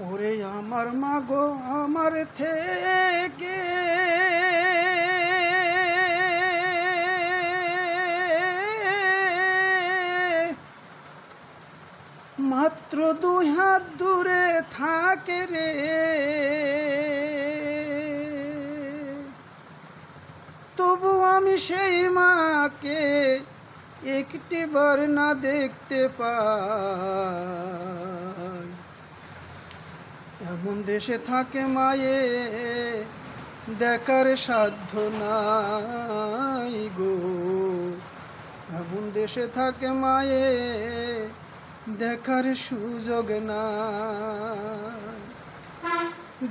ওরে আমার মাগো আমার থেকে মাত্র 2 হাত দূরে থাকে রে, তবু আমি সেই মাকে একটিবার না দেখতে পাই। এমন দেশে থাকে মায়ে দেখার সাধ্য নাই গো, এমন দেশে থাকে মায়ে দেখার সুযোগ নাই।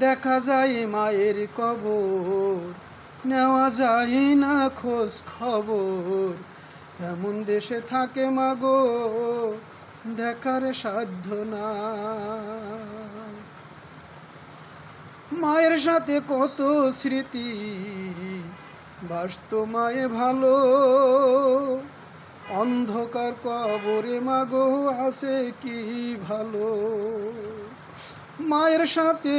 দেখা যায় মায়ের কবর, নেওয়া যায় না খোঁজ খবর। এমন দেশে থাকে মাগো দেখার সাধ্য নাই। মায়ের সাথে কত স্মৃতি বাসত মায়ে ভালো, অন্ধকার কবরে মাগো আছে কি ভালো। মায়ের সাথে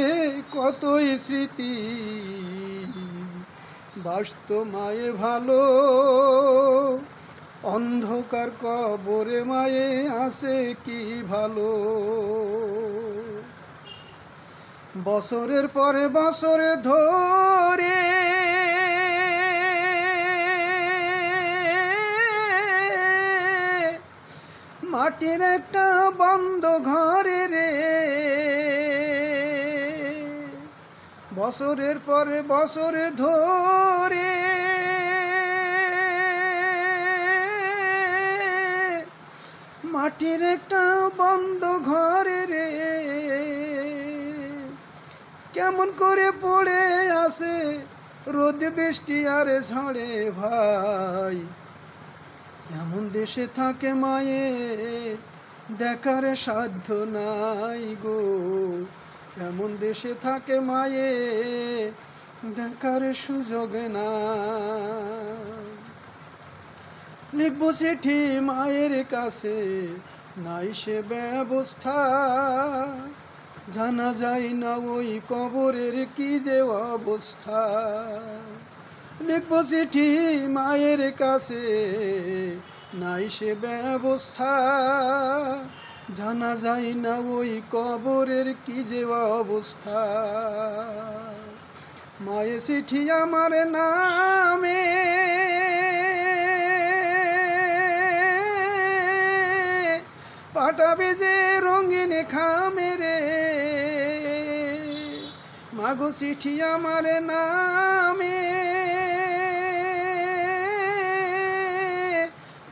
কতই স্মৃতি বাসত মায়ে ভালো, অন্ধকার কবরে মায়ে আছে কি ভালো। বছরের পরে বছরে ধরে মাটির একটা বন্ধ ঘরে রে, বছরের পরে বছরে ধরে মাটির একটা বন্ধ ঘরে রে, কেমন করে পড়ে আছে রোদ বৃষ্টি আর ঝড়ে ভাই। এমন দেশে থাকে মায়ে দেখার সাধ্য নাই গো, এমন দেশে থাকে মায়ে দেখার সুযোগ নাই। লিখব চিঠি মায়ের কাছে নাই সে ব্যবস্থা, জানা যায় না ওই কবরের কি যে অবস্থা। লিখব চিঠি মায়ের কাছে নাই সে ব্যবস্থা, জানা যায় না ওই কবরের কি যে অবস্থা। মায়ের চিঠি আমার নামে পাঠাবে যে রঙিন খামে রে, মাগো চিঠি আমার নামে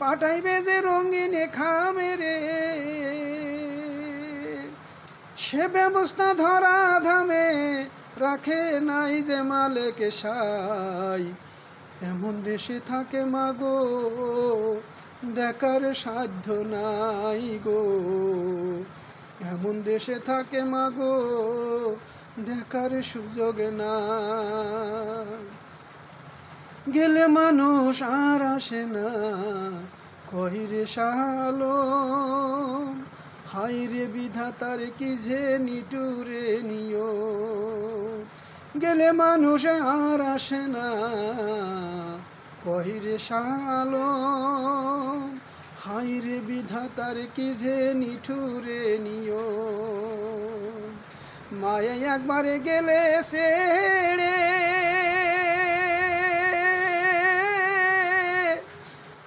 পাঠাইবে যে রঙিন খামে রে। সে ব্যবস্থা ধরা ধামে রাখে নাই যে মালিক সাই। এমন দেশে থাকে মাগো দেখার সাধ্য নাই গো, এমন দেশে থাকে মাগো দেখার সুযোগ নাই। গেলে মানুষ আর আসে না কহিরে শালো, হাইরে বিধাতার কি যে নিটুরে নিও। গেলে মানুষ আর আসে না কহিরে শালো, হাইরে বিধাতার কি যে নিঠুরে নিও। মায়ে একবারে গেলে ছেড়ে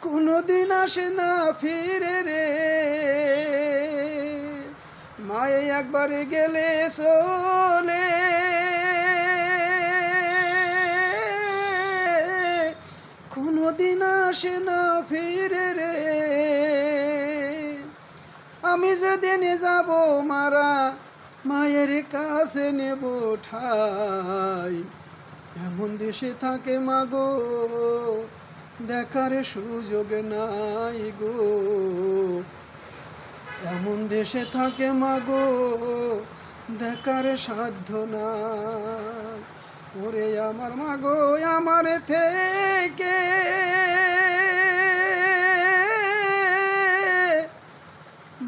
কোনদিন আসে না ফিরে রে, মায়ে একবারে গেলে চলে কোনদিন আসে না ফিরে রে। আমি যেদিন যাব মারা মায়ের কাছে নেব ঠাই। এমন দেশে থাকে মাগো দেখার সুযোগ নাই গো, এমন দেশে থাকে মাগো দেখার সাধ্য নাই। ওরে আমার মাগো আমার থেকে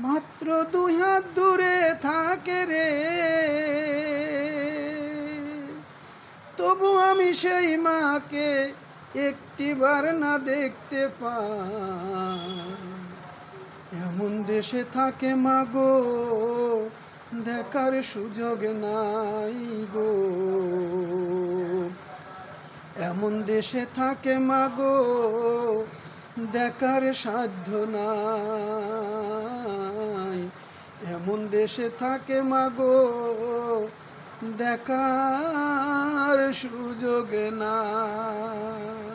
মাত্র দুই হাত দূরে থাকে রে, তবু আমি সেই মাকে একটিবার না দেখতে পাই। এমন দেশে থাকে মা গো, দেখার সুযোগ নাই গো। এমন দেশে থাকে মা গো, দেখার সাধ্য নাই। এমন দেশে থাকে মা গো, দেখার সুযোগ নাই।